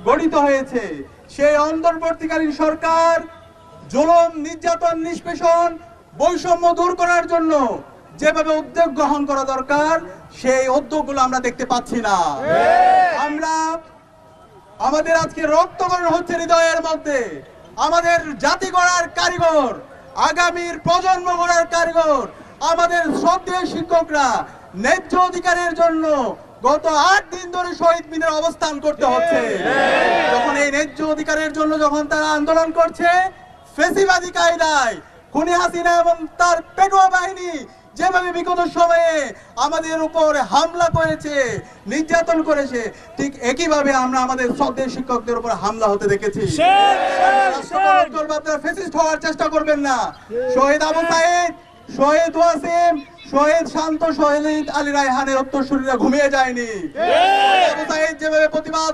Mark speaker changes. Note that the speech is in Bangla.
Speaker 1: গঠিত হয়েছে। সেই অন্তর্বর্তীকালীন সরকার জুলুম, নির্যাতন, নিষ্পেষণ, বৈষম্য দূর করার জন্য যেভাবে উদ্যোগ গ্রহণ করা দরকার সেই উদ্যোগগুলো আমরা দেখতে পাচ্ছি না। আমরা আমাদের আজকে রক্তকরণ হচ্ছে হৃদয়ের মধ্যে। আমাদের জাতি গড়ার কারিগর, আগামীর প্রজন্ম গড়ার কারিগর, আমাদের শ্রদ্ধেয় শিক্ষকরা ন্যায্য অধিকারের জন্য গত 8 দিন ধরে শহীদ মিনারে অবস্থান করতে হচ্ছে। যখন এই ন্যায্য অধিকারের জন্য যখন তারা আন্দোলন করছে, ফ্যাসিবাদী কায়দায় খুনি হাসিনা এবং তার পেটুয়া বাহিনী যেভাবে বিগত সময়ে আমাদের উপর হামলা করেছে, নির্যাতন করেছে, ঠিক একইভাবে আমরা আমাদের শ্রদ্ধেয় শিক্ষকদের উপর হামলা হতে দেখেছি। আপনারা ফ্যাসিস্ট হওয়ার চেষ্টা করবেন না। শহীদ আবু সাইদ, শহীদ ওয়াসিম, শহীদ শান্ত, শহীদ আলী রায়হানের উত্তরসূরিরা ঘুমিয়ে যায়নি। আবু সাইদ যেভাবে প্রতিবাদ